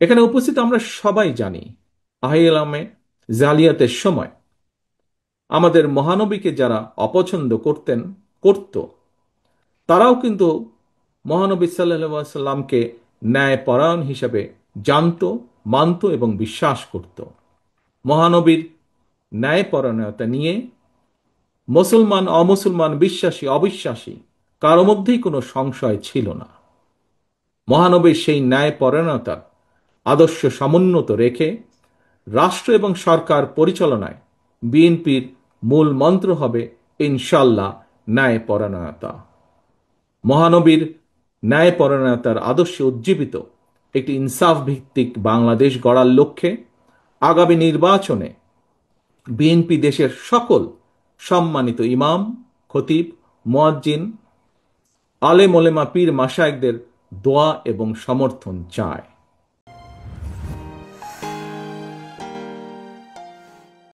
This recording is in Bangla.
এখানে উপস্থিত আমরা সবাই জানি, আহলামে জালিয়াতের সময় আমাদের মহানবীকে যারা অপছন্দ করত, তারাও কিন্তু মহানবী সাল্লাল্লাহু আলাইহি সাল্লামকে ন্যায়পরায়ণ হিসেবে জানত, মানত এবং বিশ্বাস করত। মহানবীর ন্যায়পরায়ণতা নিয়ে মুসলমান, অমুসলমান, বিশ্বাসী, অবিশ্বাসী কারো মধ্যেই কোনো সংশয় ছিল না। মহানবীর সেই ন্যায়পরায়ণতার আদর্শ সমুন্নত রেখে রাষ্ট্র এবং সরকার পরিচালনায় বিএনপির মূল মন্ত্র হবে ইনশাল্লাহ ন্যায়পরায়ণতা। মহানবীর ন্যায়পরায়ণতার আদর্শে উজ্জীবিত একটি ইনসাফ ভিত্তিক বাংলাদেশ গড়ার লক্ষ্যে আগামী নির্বাচনে বিএনপি দেশের সকল সম্মানিত ইমাম, খতিব, মুয়াজ্জিন, আলেম ওলেমা, পীর মাশায়েখদের দোয়া এবং সমর্থন চায়।